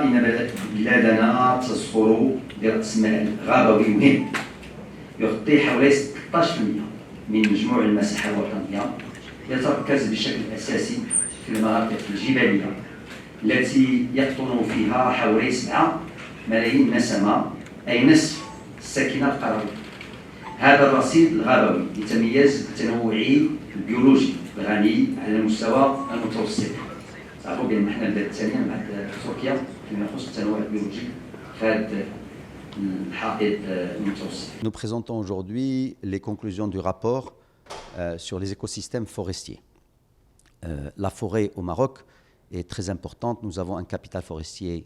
إن بلادنا تصفر برأس مال غابوي مهم يغطي حوالي 16% من مجموع المساحة الوطنية، يتركز بشكل أساسي في المناطق الجبلية التي يقطن فيها حوالي 7 ملايين نسمة، أي نصف الساكنة القروية. هذا الرصيد الغابوي يتميز بالتنوع البيولوجي الغني على المستوى المتوسط. تعرفوا بأن احنا البلاد الثانية مع تركيا فيما يخص التنوع البيولوجي في هذا الحائط المتوسط. Nous présentons aujourd'hui les conclusions du rapport sur les écosystèmes forestiers. La forêt au Maroc est très importante. Nous avons un capital forestier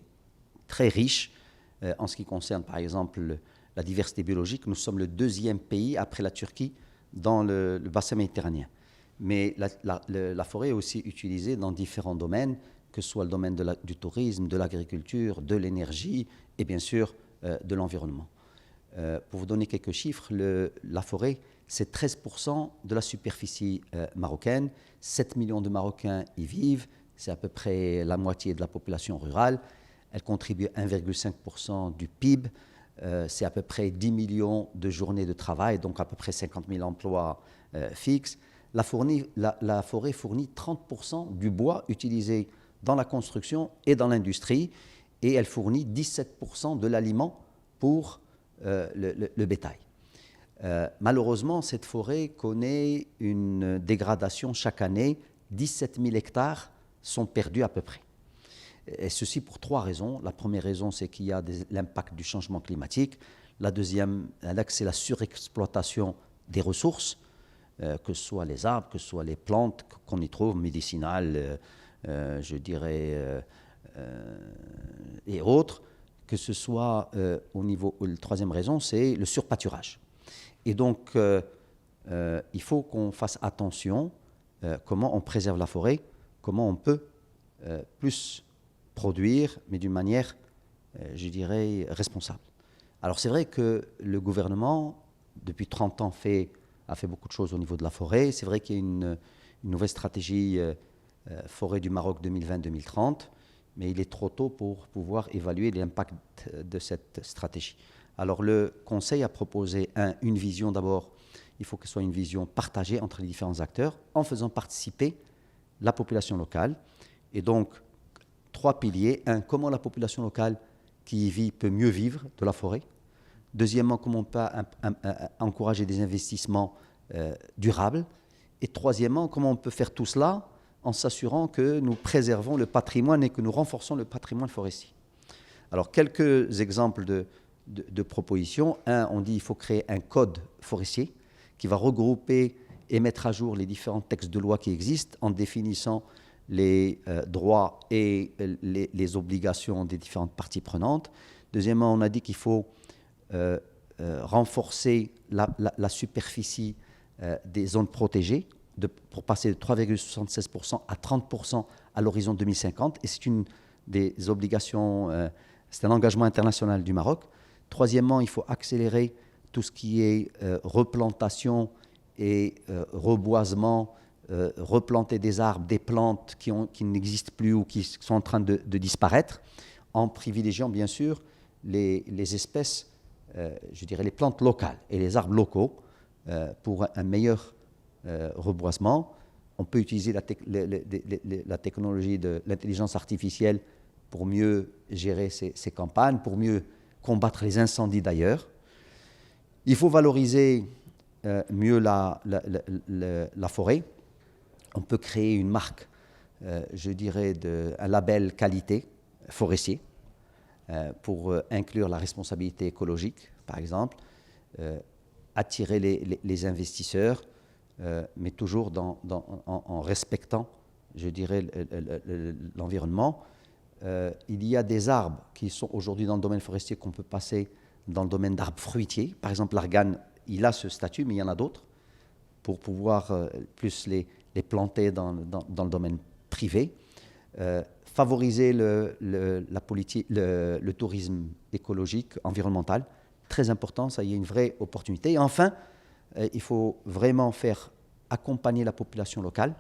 très riche. En ce qui concerne par exemple la diversité biologique, nous sommes le 2e pays après la Turquie dans le bassin méditerranéen. Mais la forêt est aussi utilisée dans différents domaines, que ce soit le domaine du tourisme, de l'agriculture, de l'énergie et bien sûr de l'environnement. Pour vous donner quelques chiffres, la forêt, c'est 13% de la superficie marocaine. 7 millions de Marocains y vivent, c'est à peu près la moitié de la population rurale. Elle contribue à 1,5% du PIB. C'est à peu près 10 millions de journées de travail, donc à peu près 50 000 emplois fixes. La forêt fournit 30% du bois utilisé dans la construction et dans l'industrie, et elle fournit 17% de l'aliment pour le bétail. Malheureusement, cette forêt connaît une dégradation chaque année. 17 000 hectares sont perdus à peu près. Et ceci pour 3 raisons. La première raison, c'est qu'il y a l'impact du changement climatique. La deuxième, c'est la surexploitation des ressources, que ce soit les arbres, que ce soit les plantes qu'on y trouve, médicinales, je dirais, et autres, que ce soit au niveau... La troisième raison, c'est le surpâturage. Et donc, il faut qu'on fasse attention comment on préserve la forêt, comment on peut plus produire, mais d'une manière, je dirais, responsable. Alors c'est vrai que le gouvernement, depuis 30 ans, a fait beaucoup de choses au niveau de la forêt. C'est vrai qu'il y a une nouvelle stratégie forêt du Maroc 2020-2030, mais il est trop tôt pour pouvoir évaluer l'impact de cette stratégie. Alors le Conseil a proposé une vision d'abord. Il faut que ce soit une vision partagée entre les différents acteurs en faisant participer la population locale. Et donc, 3 piliers. 1, comment la population locale qui y vit peut mieux vivre de la forêt. Deuxièmement, comment on peut encourager des investissements durables. Et troisièmement, comment on peut faire tout cela en s'assurant que nous préservons le patrimoine et que nous renforçons le patrimoine forestier. Alors, quelques exemples de propositions. 1, on dit qu'il faut créer un code forestier qui va regrouper et mettre à jour les différents textes de loi qui existent en définissant les droits et les obligations des différentes parties prenantes. Deuxièmement, on a dit qu'il faut renforcer la superficie des zones protégées pour passer de 3,76% à 30% à l'horizon 2050. Et c'est une des obligations, c'est un engagement international du Maroc. Troisièmement, il faut accélérer tout ce qui est replantation et reboisement, replanter des arbres, des plantes qui n'existent plus ou qui sont en train de disparaître, en privilégiant bien sûr les espèces, je dirais les plantes locales et les arbres locaux pour un meilleur reboisement. On peut utiliser la technologie de l'intelligence artificielle pour mieux gérer ces campagnes, pour mieux combattre les incendies d'ailleurs. Il faut valoriser mieux la forêt. On peut créer une marque, je dirais, un label qualité forestier pour inclure la responsabilité écologique, par exemple, attirer les investisseurs, mais toujours en respectant, je dirais, l'environnement. Il y a des arbres qui sont aujourd'hui dans le domaine forestier qu'on peut passer dans le domaine d'arbres fruitiers. Par exemple, l'argane, il a ce statut, mais il y en a d'autres, pour pouvoir plus les planter dans le domaine privé. Favoriser le tourisme écologique, environnemental, très important, ça y est une vraie opportunité. Et enfin, il faut vraiment accompagner la population locale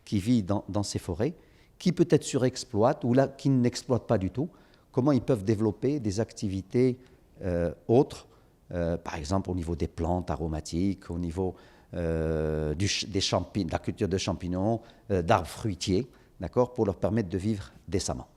qui vit dans ces forêts, qui peut-être surexploite ou qui n'exploite pas du tout. comment ils peuvent développer des activités autres, par exemple au niveau des plantes aromatiques, au niveau de la culture de champignons, d'arbres fruitiers, d'accord, pour leur permettre de vivre décemment.